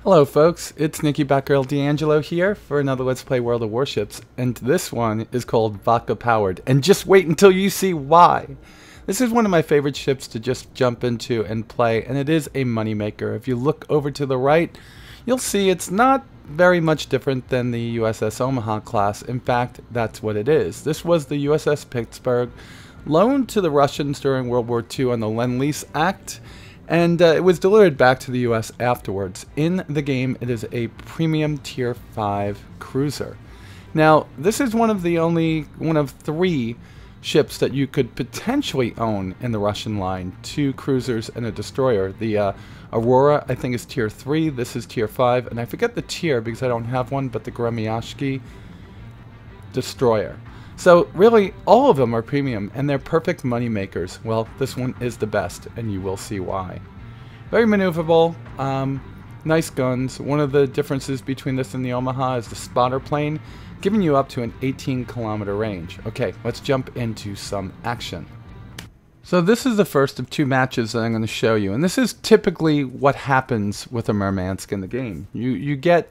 Hello folks, it's Nicky Batgirl D'Angelo here for another Let's Play World of Warships, and this one is called Vodka Powered, and just wait until you see why. This is one of my favorite ships to just jump into and play, and it is a moneymaker. If you look over to the right, you'll see it's not very much different than the USS Omaha class. In fact, that's what it is. This was the USS Pittsburgh, loaned to the Russians during World War II on the Lend-Lease Act, and it was delivered back to the US afterwards. In the game, it is a premium tier 5 cruiser. Now, this is one of 3 ships that you could potentially own in the Russian line. 2 cruisers and a destroyer. The Aurora, I think, is tier 3. This is tier 5. And I forget the tier because I don't have one, but the Gremyashki destroyer. So really, all of them are premium, and they're perfect money makers. Well, this one is the best, and you will see why. Very maneuverable, nice guns. One of the differences between this and the Omaha is the spotter plane, giving you up to an 18-kilometer range. Okay, let's jump into some action. So this is the first of 2 matches that I'm going to show you, and this is typically what happens with a Murmansk in the game. You get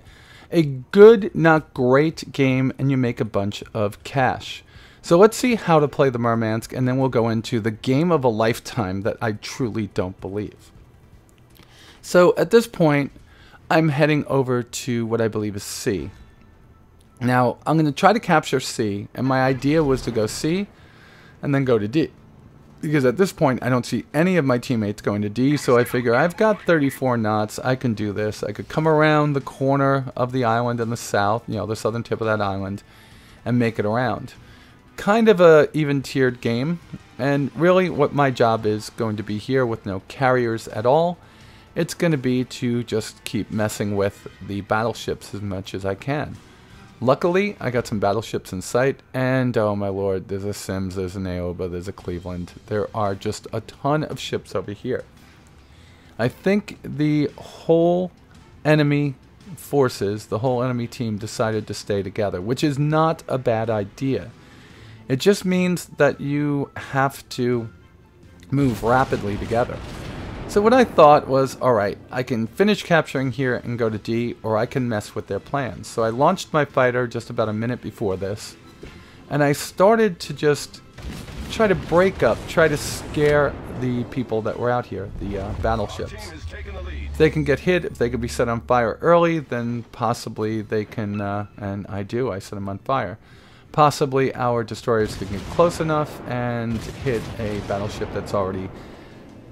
a good, not great game, and you make a bunch of cash. So let's see how to play the Murmansk, and then we'll go into the game of a lifetime that I truly don't believe. So at this point, I'm heading over to what I believe is C. Now, I'm going to try to capture C, and my idea was to go C and then go to D. Because at this point, I don't see any of my teammates going to D, so I figure I've got 34 knots, I can do this. I could come around the corner of the island in the south, you know, the southern tip of that island, and make it around. Kind of a even-tiered game, and really what my job is going to be here with no carriers at all. It's going to be to just keep messing with the battleships as much as I can. Luckily, I got some battleships in sight, and oh my lord, there's a Sims, there's an Aoba, there's a Cleveland. There are just a ton of ships over here. I think the whole enemy forces, the whole enemy team decided to stay together, which is not a bad idea. It just means that you have to move rapidly together. So what I thought was, alright, I can finish capturing here and go to D, or I can mess with their plans. So I launched my fighter just about a minute before this, and I started to just try to break up, try to scare the people that were out here, the battleships. If they can get hit, if they can be set on fire early, then possibly they can, and I set them on fire. Possibly our destroyers can get close enough and hit a battleship that's already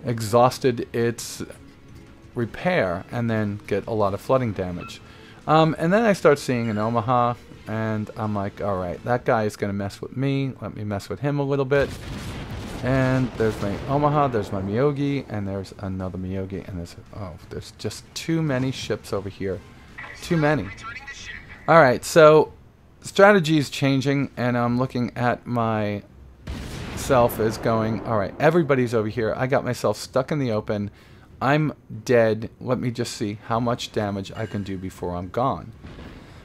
exhausted its repair and then get a lot of flooding damage. And then I start seeing an Omaha, and I'm like, alright, that guy is going to mess with me. Let me mess with him a little bit. And there's my Omaha, there's my Miyogi, and there's another Miyogi, and there's just too many ships over here. Too many. Alright, so strategy is changing, and I'm looking at my self as going, alright, everybody's over here. I got myself stuck in the open. I'm dead. Let me just see how much damage I can do before I'm gone.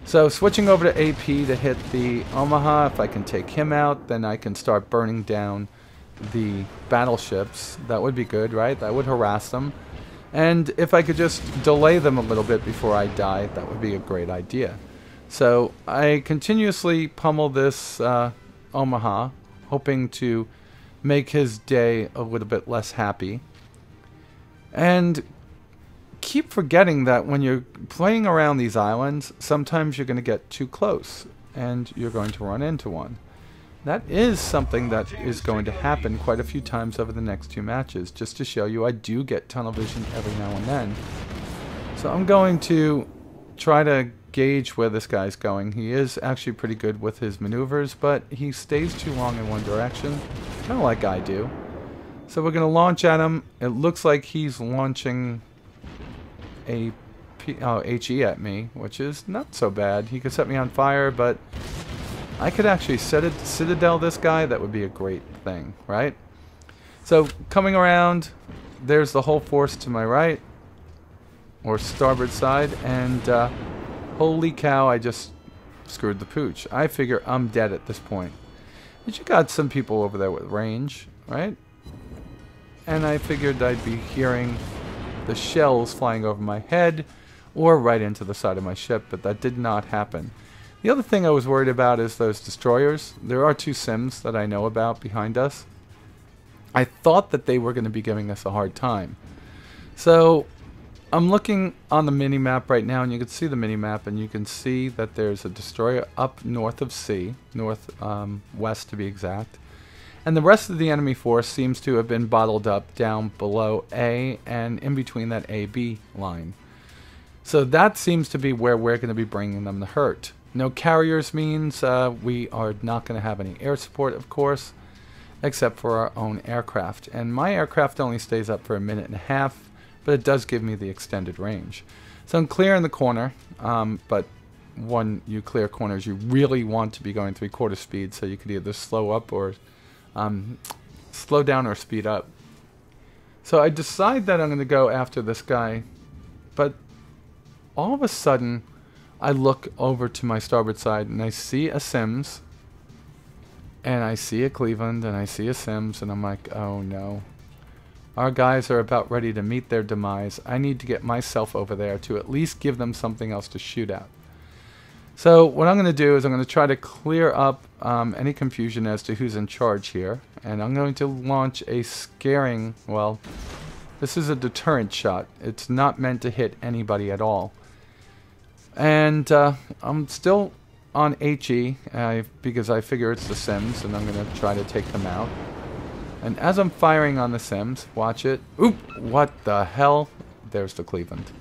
So switching over to AP to hit the Omaha. If I can take him out, then I can start burning down the battleships. That would be good, right? That would harass them. And if I could just delay them a little bit before I die, that would be a great idea. So I continuously pummel this Omaha, hoping to make his day a little bit less happy. And keep forgetting that when you're playing around these islands, sometimes you're going to get too close, and you're going to run into one. That is something that is going to happen quite a few times over the next 2 matches, just to show you I do get tunnel vision every now and then. So I'm going to try to gauge where this guy's going. He is actually pretty good with his maneuvers, but he stays too long in one direction, kind of like I do. So we're going to launch at him. It looks like he's launching a HE at me, which is not so bad. He could set me on fire, but I could actually citadel this guy. That would be a great thing, right? So coming around, there's the whole force to my right, or starboard side, and holy cow, I just screwed the pooch. I figure I'm dead at this point. But you got some people over there with range, right? And I figured I'd be hearing the shells flying over my head or right into the side of my ship, but that did not happen. The other thing I was worried about is those destroyers. There are 2 Sims that I know about behind us. I thought that they were going to be giving us a hard time. So I'm looking on the mini-map right now, and you can see the mini-map, and you can see that there's a destroyer up north of C, west to be exact. And the rest of the enemy force seems to have been bottled up down below A and in between that A-B line. So that seems to be where we're going to be bringing them to hurt. No carriers means we are not going to have any air support, of course, except for our own aircraft. And my aircraft only stays up for 1.5 minutes, but it does give me the extended range. So I'm clearing the corner, but when you clear corners, you really want to be going 3/4 speed, so you could either slow up or slow down or speed up. So I decide that I'm going to go after this guy, but all of a sudden I look over to my starboard side and I see a Sims, and I see a Cleveland, and I see a Sims, and I'm like, oh no. Our guys are about ready to meet their demise. I need to get myself over there to at least give them something else to shoot at. So what I'm going to do is I'm going to try to clear up any confusion as to who's in charge here. And I'm going to launch a scaring, well, this is a deterrent shot. It's not meant to hit anybody at all. And I'm still on HE because I figure it's the Sims, and I'm going to try to take them out. And as I'm firing on the Sims, watch it. Oop! What the hell? There's the Cleveland.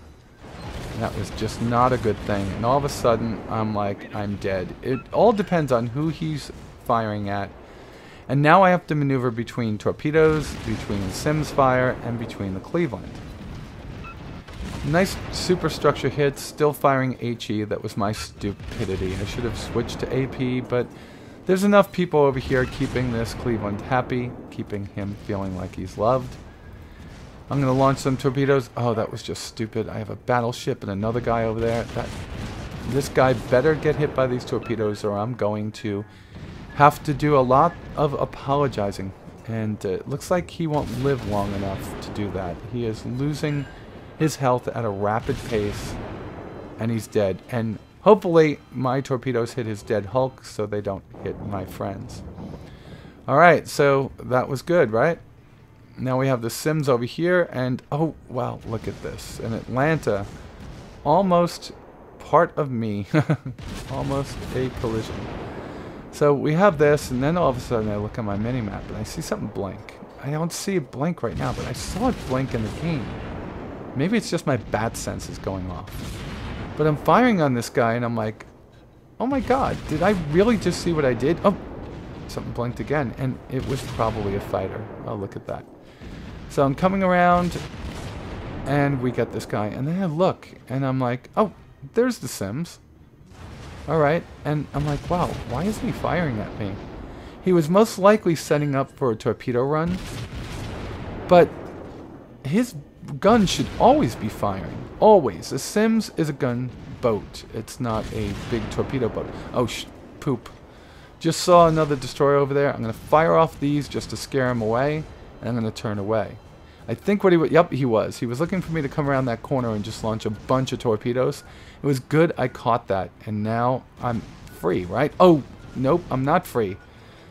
That was just not a good thing. And all of a sudden, I'm like, I'm dead. It all depends on who he's firing at. And now I have to maneuver between torpedoes, between Sims fire, and between the Cleveland. Nice superstructure hits, still firing HE. That was my stupidity. I should have switched to AP, but there's enough people over here keeping this Cleveland happy, keeping him feeling like he's loved. I'm going to launch some torpedoes. Oh, that was just stupid. I have a battleship and another guy over there. This guy better get hit by these torpedoes, or I'm going to have to do a lot of apologizing. And it looks like he won't live long enough to do that. He is losing his health at a rapid pace, and he's dead. And hopefully my torpedoes hit his dead Hulk so they don't hit my friends. Alright, so that was good, right? Now we have the Sims over here, and oh, wow, look at this. An Atlanta, almost part of me. Almost a collision. So we have this, and then all of a sudden I look at my mini-map, and I see something blink. I don't see it blink right now, but I saw it blink in the game. Maybe it's just my bat sense is going off. But I'm firing on this guy, and I'm like, oh my god, did I really just see what I did? Oh, something blinked again, and it was probably a fighter. Oh, look at that. So I'm coming around, and we get this guy, and then I look, and I'm like, oh, there's the Sims. Alright, and I'm like, wow, why isn't he firing at me? He was most likely setting up for a torpedo run, but his gun should always be firing. Always. A Sims is a gun boat. It's not a big torpedo boat. Oh, poop. Just saw another destroyer over there. I'm going to fire off these just to scare him away, and I'm going to turn away. I think what he was... Yep, he was. He was looking for me to come around that corner and just launch a bunch of torpedoes. It was good I caught that, and now I'm free, right? Oh, nope, I'm not free.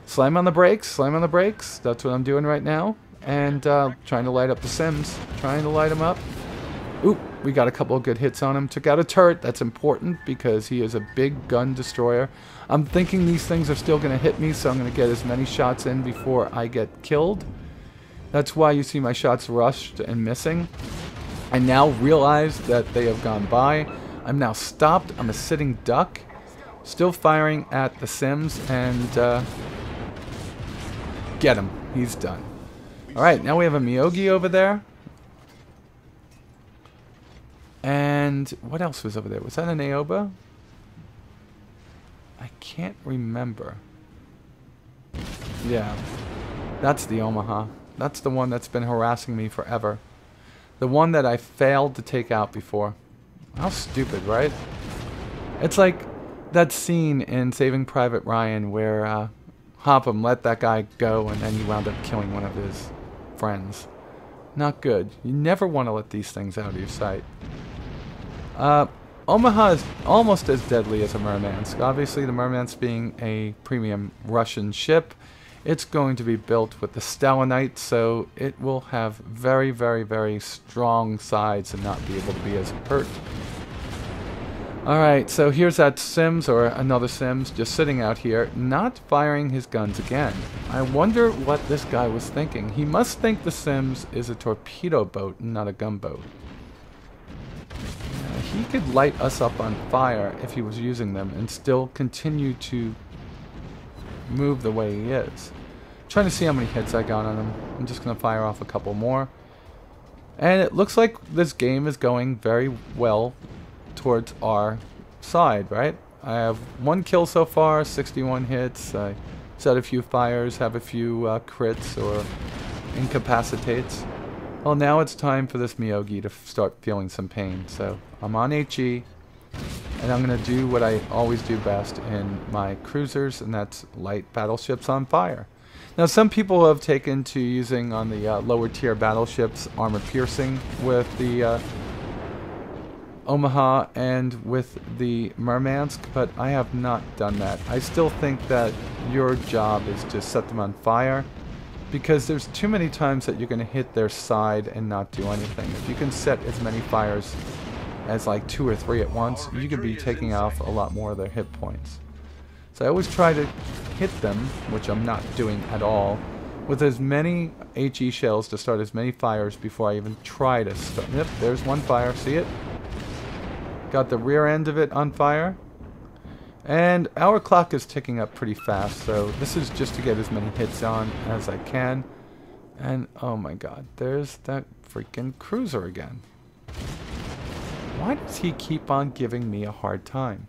Slam on the brakes, slam on the brakes. That's what I'm doing right now. And trying to light up the Sims. Trying to light him up. Oop, we got a couple of good hits on him. Took out a turret. That's important because he is a big gun destroyer. I'm thinking these things are still going to hit me, so I'm going to get as many shots in before I get killed. That's why you see my shots rushed and missing. I now realize that they have gone by. I'm now stopped. I'm a sitting duck. Still firing at the Sims, and get him. He's done. Alright, now we have a Miyogi over there. And what else was over there? Was that an Aoba? I can't remember. Yeah, that's the Omaha. That's the one that's been harassing me forever. The one that I failed to take out before. How stupid, right? It's like that scene in Saving Private Ryan where hop him, let that guy go, and then you wound up killing one of his friends. Not good. You never want to let these things out of your sight. Omaha is almost as deadly as a Murmansk. Obviously, the Murmansk being a premium Russian ship, it's going to be built with the Stalinite, so it will have very, very, very strong sides and not be able to be as hurt. Alright, so here's that Sims, or another Sims, just sitting out here, not firing his guns again. I wonder what this guy was thinking. He must think the Sims is a torpedo boat and not a gunboat. He could light us up on fire if he was using them and still continue to move the way he is. Trying to see how many hits I got on him. I'm just going to fire off a couple more. And it looks like this game is going very well towards our side, right? I have 1 kill so far, 61 hits. I set a few fires, have a few crits or incapacitates. Well, now it's time for this Myogi to start feeling some pain. So I'm on HE, and I'm going to do what I always do best in my cruisers, and that's light battleships on fire. Now, some people have taken to using on the lower tier battleships armor piercing with the Omaha and with the Murmansk, but I have not done that. I still think that your job is to set them on fire, because there's too many times that you're going to hit their side and not do anything. If you can set as many fires as like 2 or 3 at once, you could be taking off a lot more of their hit points. So I always try to hit them, which I'm not doing at all, with as many HE shells to start as many fires before I even try to start. Yep, there's one fire, see it? Got the rear end of it on fire. And our clock is ticking up pretty fast, so this is just to get as many hits on as I can. And oh my god, there's that freaking cruiser again. Why does he keep on giving me a hard time?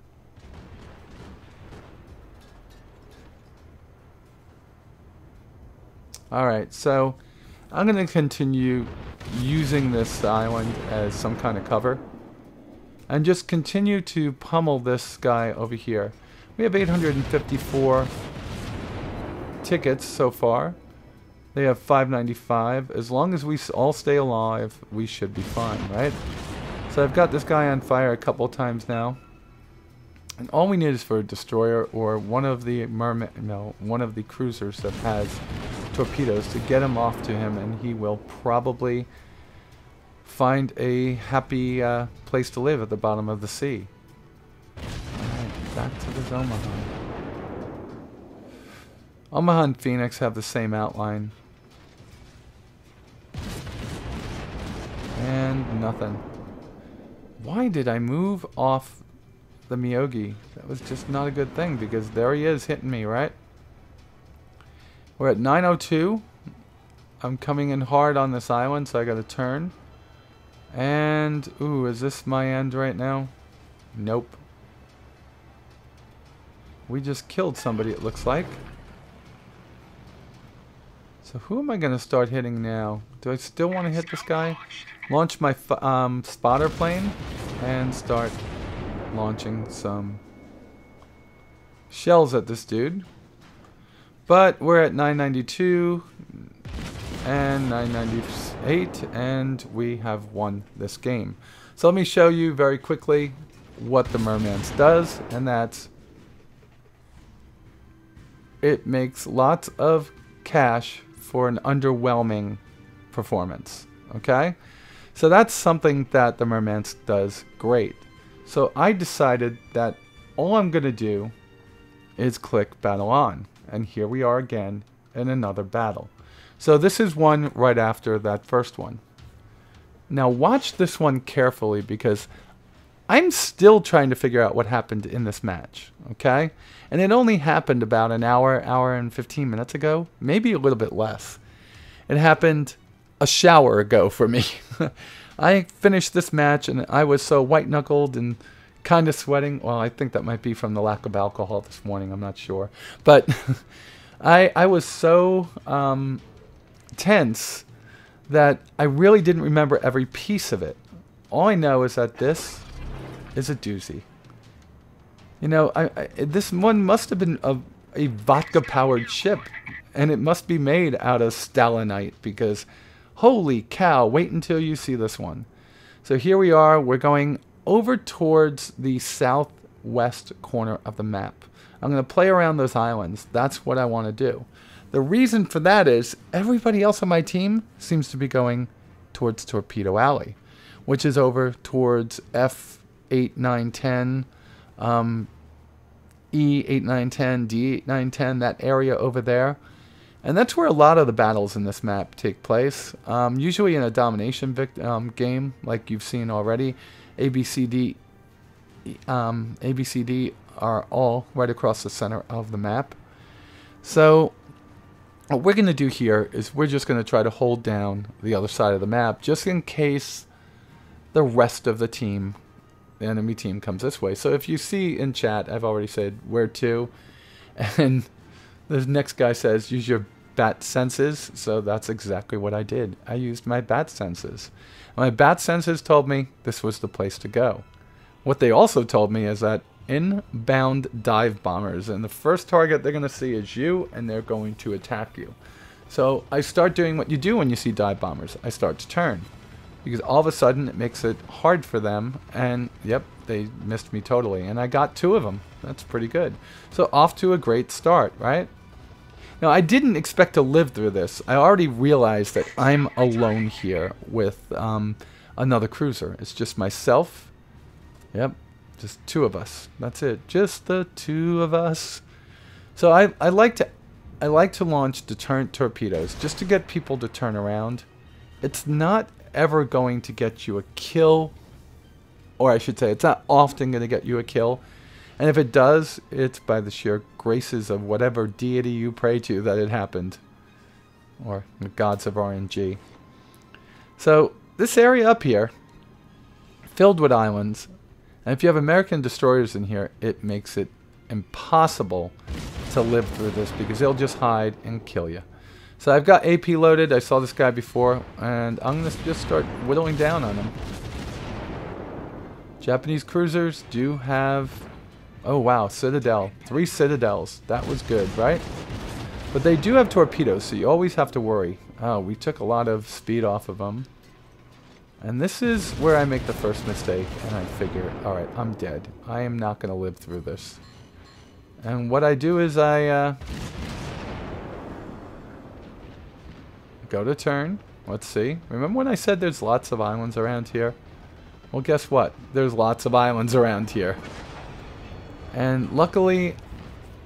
Alright, so I'm going to continue using this island as some kind of cover. And just continue to pummel this guy over here. We have 854 tickets so far. They have 595. As long as we all stay alive, we should be fine, right? So I've got this guy on fire a couple times now. And all we need is for a destroyer or one of the one of the cruisers that has torpedoes to get him off to him, and he will probably find a happy place to live at the bottom of the sea. Alright, back to the Omaha. Omaha and Phoenix have the same outline. And nothing. Why did I move off the Myogi? That was just not a good thing, because there he is hitting me, right? We're at 902. I'm coming in hard on this island, so I gotta turn. And, ooh, is this my end right now? Nope. We just killed somebody, it looks like. So who am I going to start hitting now? Do I still want to hit this guy? Launch my spotter plane and start launching some shells at this dude. But we're at 992 and 998, and we have won this game. So let me show you very quickly what the Murmansk does, and that's it makes lots of cash for an underwhelming performance. Okay, so that's something that the Murmansk does great. So I decided that all I'm gonna do is click battle on, and here we are again in another battle. So this is one right after that first one. Now watch this one carefully, because I'm still trying to figure out what happened in this match, okay? And it only happened about an hour and 15 minutes ago, maybe a little bit less. It happened a shower ago for me. I finished this match and I was so white-knuckled and kind of sweating. Well, I think that might be from the lack of alcohol this morning, I'm not sure. But I was so tense that I really didn't remember every piece of it. All I know is that this is a doozy. You know, this one must have been a vodka powered ship, and it must be made out of stalinite, because holy cow, wait until you see this one. So here we are, we're going over towards the southwest corner of the map. I'm going to play around those islands. That's what I want to do. The reason for that is everybody else on my team seems to be going towards Torpedo Alley, which is over towards F8, 9, 10, E8, 9, 10, D8, 9, 10, that area over there. And that's where a lot of the battles in this map take place. Usually in a domination game, like you've seen already. A, B, C, D are all right across the center of the map. So what we're going to do here is we're just going to try to hold down the other side of the map, just in case the rest of the team, the enemy team, comes this way. So if you see in chat, I've already said where to, and the next guy says use your bat senses. So that's exactly what I did. I used my bat senses. My bat senses told me this was the place to go. What they also told me is that inbound dive bombers, and the first target they're going to see is you, and they're going to attack you. So I start doing what you do when you see dive bombers. I start to turn, because all of a sudden it makes it hard for them, and yep, they missed me totally, and I got 2 of them. That's pretty good. So off to a great start, right? Now, I didn't expect to live through this. I already realized that I'm alone here with another cruiser. It's just myself. Yep, just 2 of us. That's it. Just the 2 of us. So I like to launch deterrent torpedoes just to get people to turn around. It's not ever going to get you a kill, or I should say, it's not often going to get you a kill. And if it does, it's by the sheer graces of whatever deity you pray to that it happened. Or the gods of RNG. So, this area up here, filled with islands, and if you have American destroyers in here, it makes it impossible to live through this, because they'll just hide and kill you. So I've got AP loaded. I saw this guy before, and I'm going to just start whittling down on him. Japanese cruisers do have... Oh wow, Citadel. 3 Citadels. That was good, right? But they do have torpedoes, so you always have to worry. Oh, we took a lot of speed off of them. And this is where I make the first mistake, and I figure, alright, I'm dead. I am not going to live through this. And what I do is I go to turn. Let's see. Remember when I said there's lots of islands around here? Well, guess what? There's lots of islands around here. And luckily,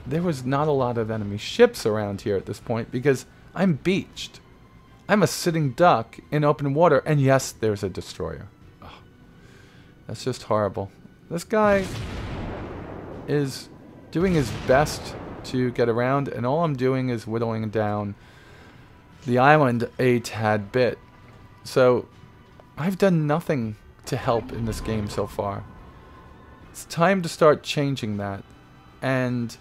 there was not a lot of enemy ships around here at this point, because I'm beached. I'm a sitting duck in open water, and yes, there's a destroyer. Oh, that's just horrible. This guy is doing his best to get around, and all I'm doing is whittling down the island a tad bit. So, I've done nothing to help in this game so far. It's time to start changing that. And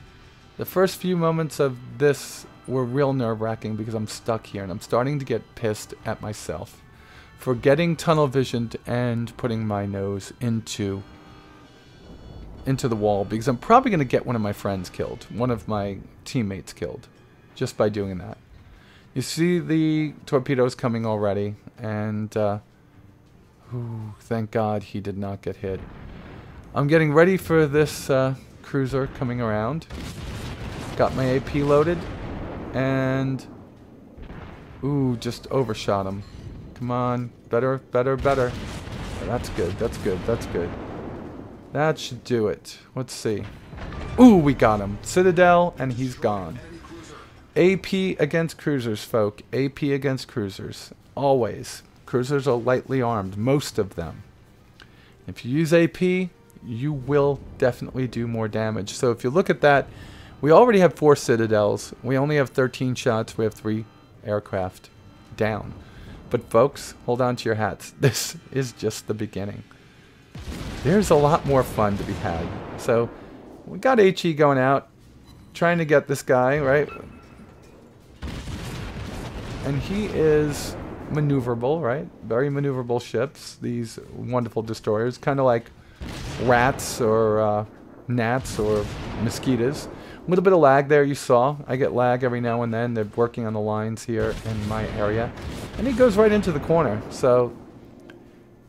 the first few moments of this were real nerve-wracking, because I'm stuck here and I'm starting to get pissed at myself for getting tunnel visioned and putting my nose into the wall, because I'm probably going to get one of my friends killed, one of my teammates killed, just by doing that. You see the torpedoes coming already, and ooh, thank God he did not get hit. I'm getting ready for this cruiser coming around. Got my AP loaded, and ooh, just overshot him. Come on, better, better, better. Oh, that's good, that's good, that's good. That should do it. Let's see. Ooh, we got him. Citadel, and he's gone. AP against cruisers, folk. AP against cruisers. Always. Cruisers are lightly armed, most of them. If you use AP, you will definitely do more damage. So if you look at that, we already have 4 Citadels. We only have 13 shots. We have 3 aircraft down. But folks, hold on to your hats. This is just the beginning. There's a lot more fun to be had. So we got HE going out, trying to get this guy, right? And he is maneuverable, right? Very maneuverable ships. These wonderful destroyers, kind of like rats or gnats or mosquitoes. A little bit of lag there, you saw. I get lag every now and then. They're working on the lines here in my area. And he goes right into the corner. So,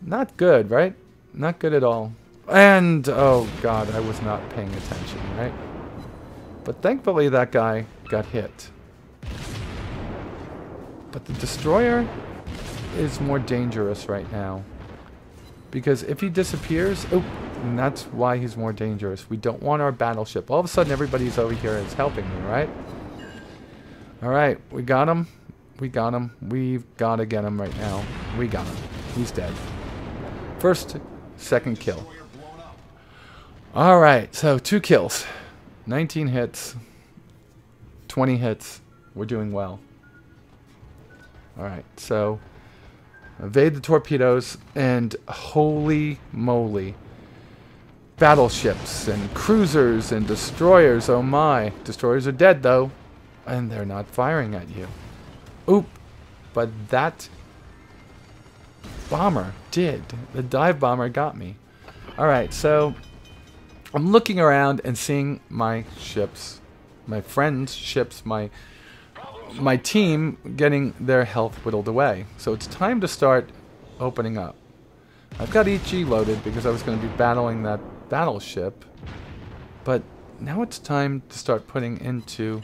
not good, right? Not good at all. And, oh god, I was not paying attention, right? But thankfully that guy got hit. But the destroyer is more dangerous right now. Because if he disappears, oh, and that's why he's more dangerous. We don't want our battleship. All of a sudden everybody's over here is helping me, right? Alright, we got him. We got him. We've got to get him right now. We got him. He's dead. First, second kill. Alright, so 2 kills. 19 hits. 20 hits. We're doing well. Alright, so evade the torpedoes, and holy moly. Battleships and cruisers and destroyers, oh my. Destroyers are dead though, and they're not firing at you. Oop, but that bomber did. The dive bomber got me. Alright, so I'm looking around and seeing my ships, my friends' ships, my team getting their health whittled away. So it's time to start opening up. I've got HE loaded because I was going to be battling that battleship, but now it's time to start putting into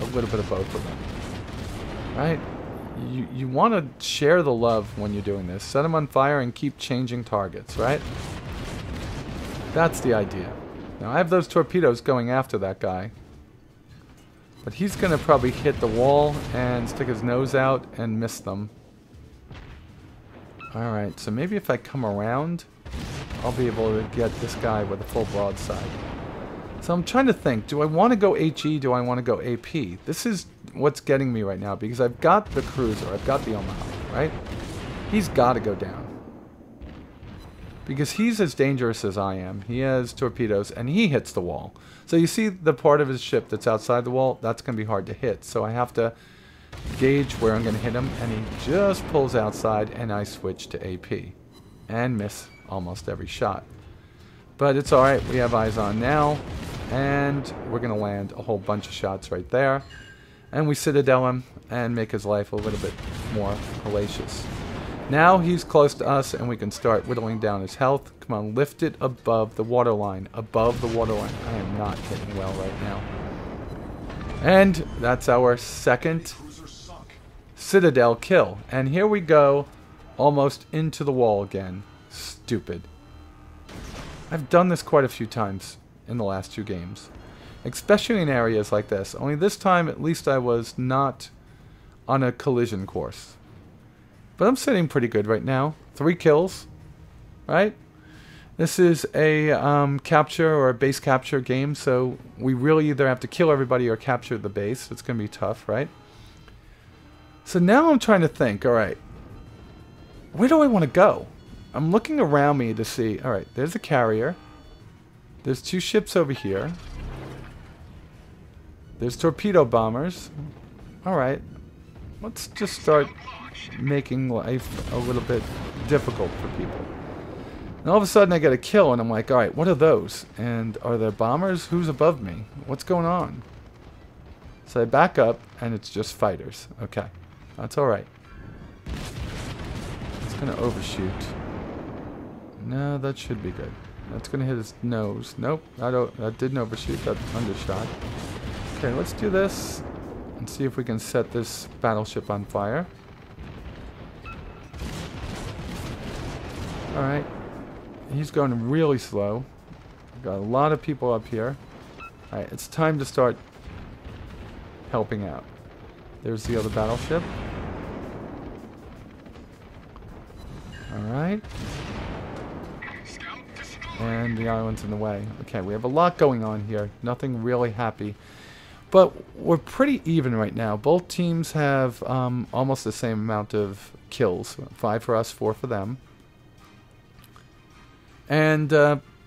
a little bit of both of them. Right? You want to share the love when you're doing this. Set them on fire and keep changing targets, right? That's the idea. Now I have those torpedoes going after that guy. But he's going to probably hit the wall and stick his nose out and miss them. Alright, so maybe if I come around, I'll be able to get this guy with a full broadside. So I'm trying to think, do I want to go HE, do I want to go AP? This is what's getting me right now, because I've got the cruiser, I've got the Omaha, right? He's got to go down. Because he's as dangerous as I am. He has torpedoes, and he hits the wall. So you see the part of his ship that's outside the wall, that's going to be hard to hit. So I have to gauge where I'm going to hit him, and he just pulls outside, and I switch to AP. And miss almost every shot. But it's alright, we have eyes on now, and we're going to land a whole bunch of shots right there. And we citadel him, and make his life a little bit more hellacious. Now he's close to us, and we can start whittling down his health. Come on, lift it above the waterline. Above the waterline. I am not hitting well right now. And that's our second citadel kill. And here we go, almost into the wall again. Stupid. I've done this quite a few times in the last 2 games. Especially in areas like this. Only this time, at least I was not on a collision course. But I'm sitting pretty good right now. 3 kills, right? This is a capture or a base capture game, so we really either have to kill everybody or capture the base. It's going to be tough, right? So now I'm trying to think, alright, where do I want to go? I'm looking around me to see, alright, there's a carrier. There's 2 ships over here. There's torpedo bombers. Alright, let's just start making life a little bit difficult for people. And all of a sudden I get a kill and I'm like, alright, what are those? And are there bombers? Who's above me? What's going on? So I back up and it's just fighters. Okay, that's alright. It's going to overshoot. No, that should be good. That's going to hit his nose. Nope, that didn't overshoot. That undershot. Okay, let's do this and see if we can set this battleship on fire. Alright, he's going really slow. We've got a lot of people up here. Alright, it's time to start helping out. There's the other battleship. Alright. And the island's in the way. Okay, we have a lot going on here. Nothing really happy. But we're pretty even right now. Both teams have almost the same amount of kills. 5 for us, 4 for them. And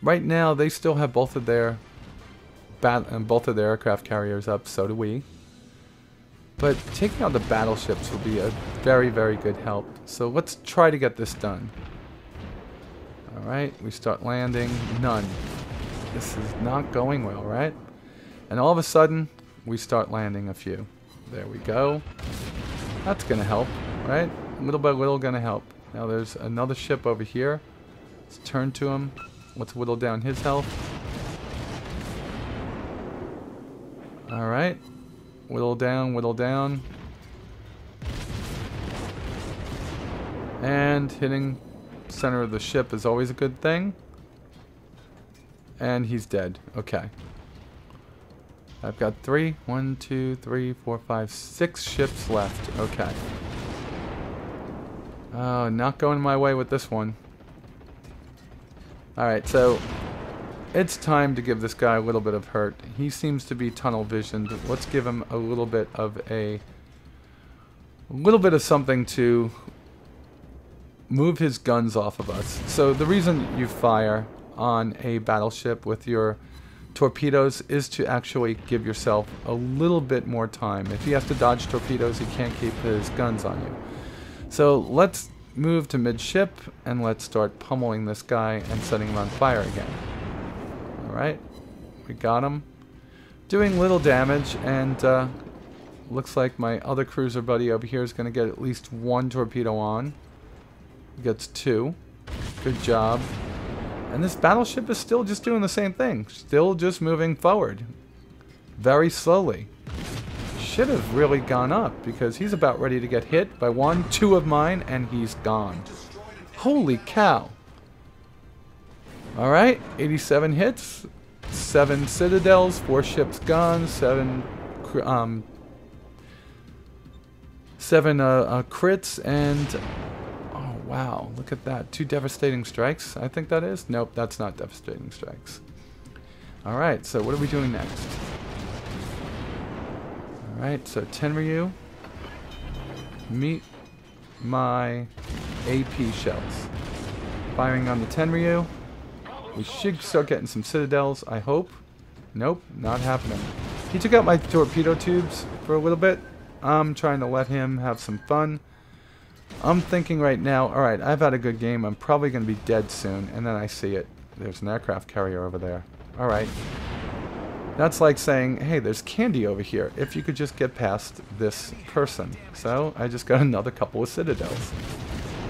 right now, they still have both of their aircraft carriers up. So do we. But taking out the battleships will be a very, very good help. So let's try to get this done. All right, we start landing. None. This is not going well, right? And all of a sudden, we start landing a few. There we go. That's going to help, right? Little by little going to help. Now there's another ship over here. Let's turn to him. Let's whittle down his health. Alright. Whittle down, whittle down. And hitting center of the ship is always a good thing. And he's dead. Okay. I've got 3, 1, 2, 3, 4, 5, 6 ships left. Okay. Not going my way with this one. Alright, so it's time to give this guy a little bit of hurt. He seems to be tunnel visioned. Let's give him a little bit of something to move his guns off of us. So the reason you fire on a battleship with your torpedoes is to actually give yourself a little bit more time. If he has to dodge torpedoes, he can't keep his guns on you. So let's move to midship and let's start pummeling this guy and setting him on fire again. Alright, we got him. Doing little damage, and looks like my other cruiser buddy over here is going to get at least 1 torpedo on. He gets 2. Good job. And this battleship is still just doing the same thing. Still just moving forward. Very slowly. Should have really gone up because he's about ready to get hit by 1, 2 of mine, and he's gone. Holy cow. Alright, 87 hits, 7 citadels, 4 ships gone, 7 crits, and oh wow, look at that. 2 devastating strikes, I think that is. Nope, that's not devastating strikes. Alright, so what are we doing next? Alright, so Tenryu, meet my AP shells. Firing on the Tenryu. We should start getting some citadels, I hope. Nope, not happening. He took out my torpedo tubes for a little bit. I'm trying to let him have some fun. I'm thinking right now, alright, I've had a good game. I'm probably going to be dead soon. And then I see it. There's an aircraft carrier over there. Alright. That's like saying, hey, there's candy over here. If you could just get past this person. So I just got another couple of citadels.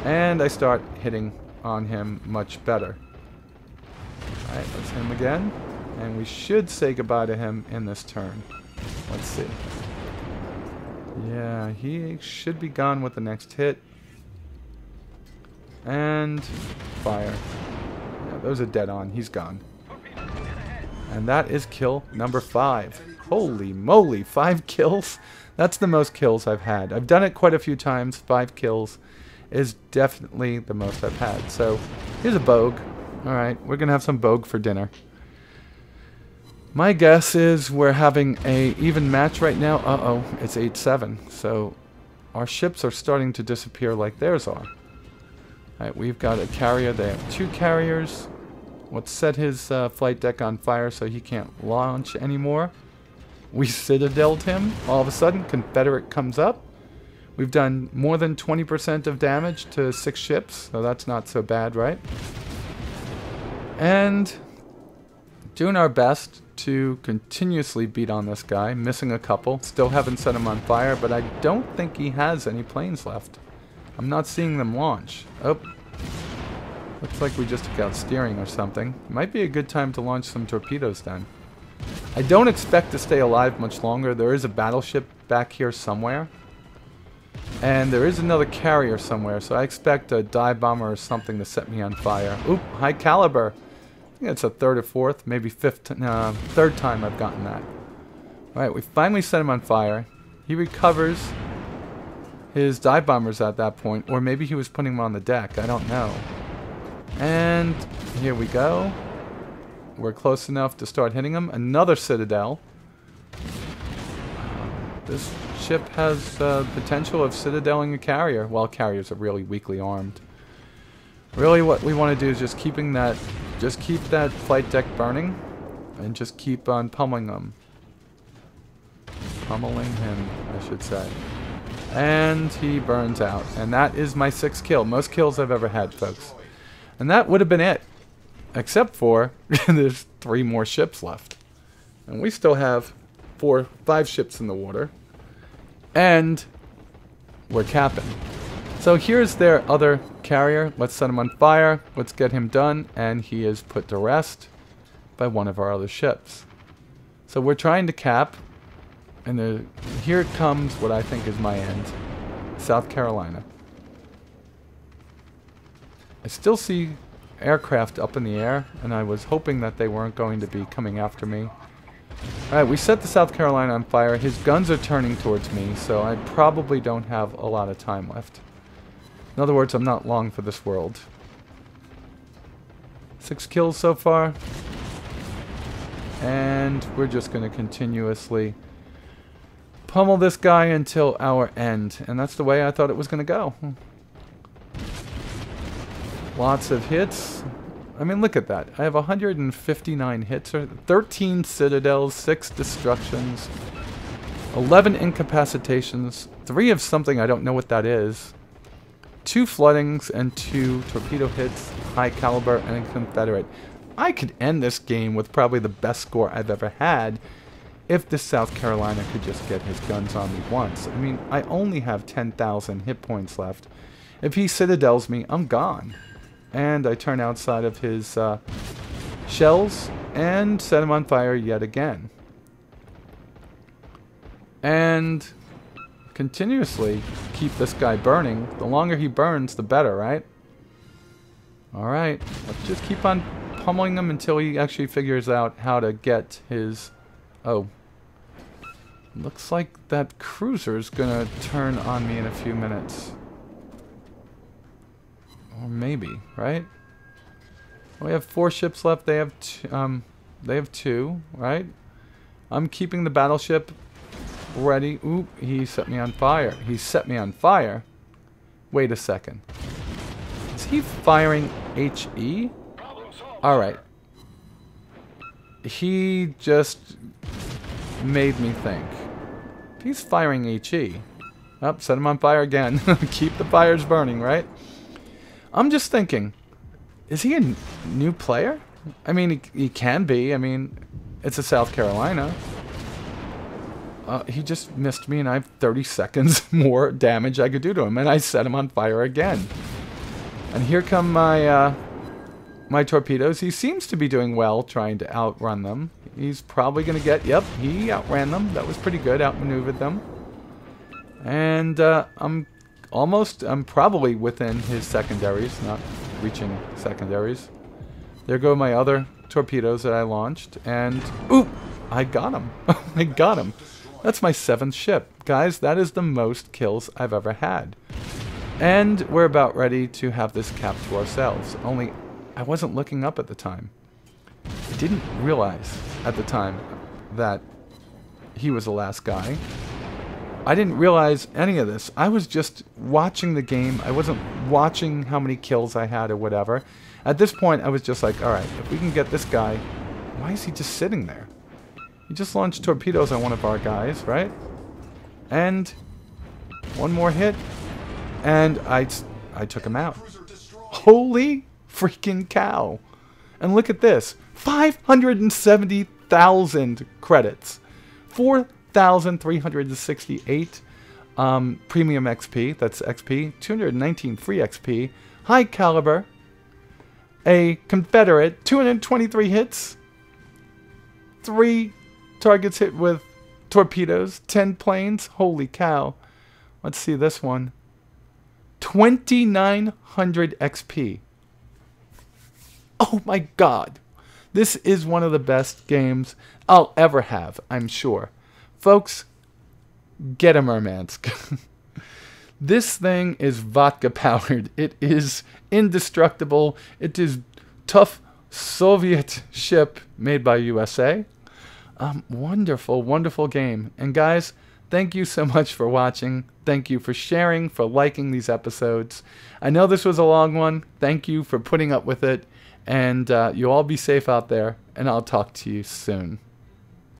And I start hitting on him much better. Alright, let's hit him again. And we should say goodbye to him in this turn. Let's see. Yeah, he should be gone with the next hit. And fire. Yeah, those are dead on. He's gone. And that is kill number 5. Holy moly, 5 kills? That's the most kills I've had. I've done it quite a few times. 5 kills is definitely the most I've had. So, here's a Bogue. Alright, we're going to have some Bogue for dinner. My guess is we're having a even match right now. Uh-oh, it's 8-7. So, our ships are starting to disappear like theirs are. Alright, we've got a carrier. They have 2 carriers. Let's set his flight deck on fire so he can't launch anymore. We citadeled him. All of a sudden, Confederate comes up. We've done more than 20% of damage to 6 ships, so that's not so bad, right? And doing our best to continuously beat on this guy, missing a couple. Still haven't set him on fire, but I don't think he has any planes left. I'm not seeing them launch. Oh. Looks like we just took out steering or something. Might be a good time to launch some torpedoes then. I don't expect to stay alive much longer. There is a battleship back here somewhere. And there is another carrier somewhere, so I expect a dive bomber or something to set me on fire. Oop, high caliber. I think it's a 3rd or 4th, maybe 3rd time I've gotten that. Alright, we finally set him on fire. He recovers his dive bombers at that point, or maybe he was putting them on the deck, I don't know. And here we go. We're close enough to start hitting him. Another citadel. This ship has potential of citadeling a carrier. Well, carriers are really weakly armed. Really what we want to do is just keep that flight deck burning and just keep on pummeling them. Pummeling him, I should say. And he burns out. And that is my 6th kill. Most kills I've ever had, folks. And that would have been it. Except for there's 3 more ships left. And we still have 5 ships in the water. And we're capping. So here's their other carrier. Let's set him on fire. Let's get him done. And he is put to rest by one of our other ships. So we're trying to cap. And here comes what I think is my end. South Carolina. I still see aircraft up in the air, and I was hoping that they weren't going to be coming after me. Alright, we set the South Carolina on fire. His guns are turning towards me, so I probably don't have a lot of time left. In other words, I'm not long for this world. 6 kills so far. And we're just going to continuously pummel this guy until our end. And that's the way I thought it was going to go. Lots of hits. I mean, look at that. I have 159 hits, 13 citadels, 6 destructions, 11 incapacitations, 3 of something I don't know what that is, 2 floodings, and 2 torpedo hits, high caliber, and a Confederate. I could end this game with probably the best score I've ever had if this South Carolina could just get his guns on me once. I mean, I only have 10,000 hit points left. If he citadels me, I'm gone. And I turn outside of his shells and set him on fire yet again. And continuously keep this guy burning. The longer he burns, the better, right? Alright, let's just keep on pummeling him until he actually figures out how to get his... Oh. Looks like that cruiser's gonna turn on me in a few minutes. Or maybe, right? We have 4 ships left. They have 2, right? I'm keeping the battleship ready. Oop, he set me on fire. He set me on fire. Wait a second. Is he firing HE? Alright. He just made me think. If he's firing HE. Oh, set him on fire again. Keep the fires burning, right? I'm just thinking, is he a new player? I mean, he can be. I mean, it's a South Carolina. He just missed me, and I have 30 seconds more damage I could do to him, and I set him on fire again. And here come my my torpedoes. He seems to be doing well trying to outrun them. He's probably going to get... Yep, he outran them. That was pretty good. Outmaneuvered them. And I'm probably within his secondaries, not reaching secondaries. There go my other torpedoes that I launched, and ooh, I got him. I got him. That's my 7th ship. Guys, that is the most kills I've ever had. And we're about ready to have this capped to ourselves. Only, I wasn't looking up at the time. I didn't realize at the time that he was the last guy. I didn't realize any of this. I was just watching the game. I wasn't watching how many kills I had or whatever. At this point, I was just like, alright, if we can get this guy... Why is he just sitting there? He just launched torpedoes on one of our guys, right? And one more hit, and I took him out. Holy freaking cow. And look at this. 570,000 credits. 4,368 premium XP, that's XP, 219 free XP, high caliber, a Confederate, 223 hits, 3 targets hit with torpedoes, 10 planes, holy cow. Let's see this one. 2,900 XP. Oh my god. This is one of the best games I'll ever have, I'm sure. Folks, get a Murmansk. This thing is vodka powered. It is indestructible. It is tough Soviet ship made by USA. Wonderful, wonderful game. And guys, thank you so much for watching. Thank you for sharing, for liking these episodes. I know this was a long one. Thank you for putting up with it. And you all be safe out there. And I'll talk to you soon.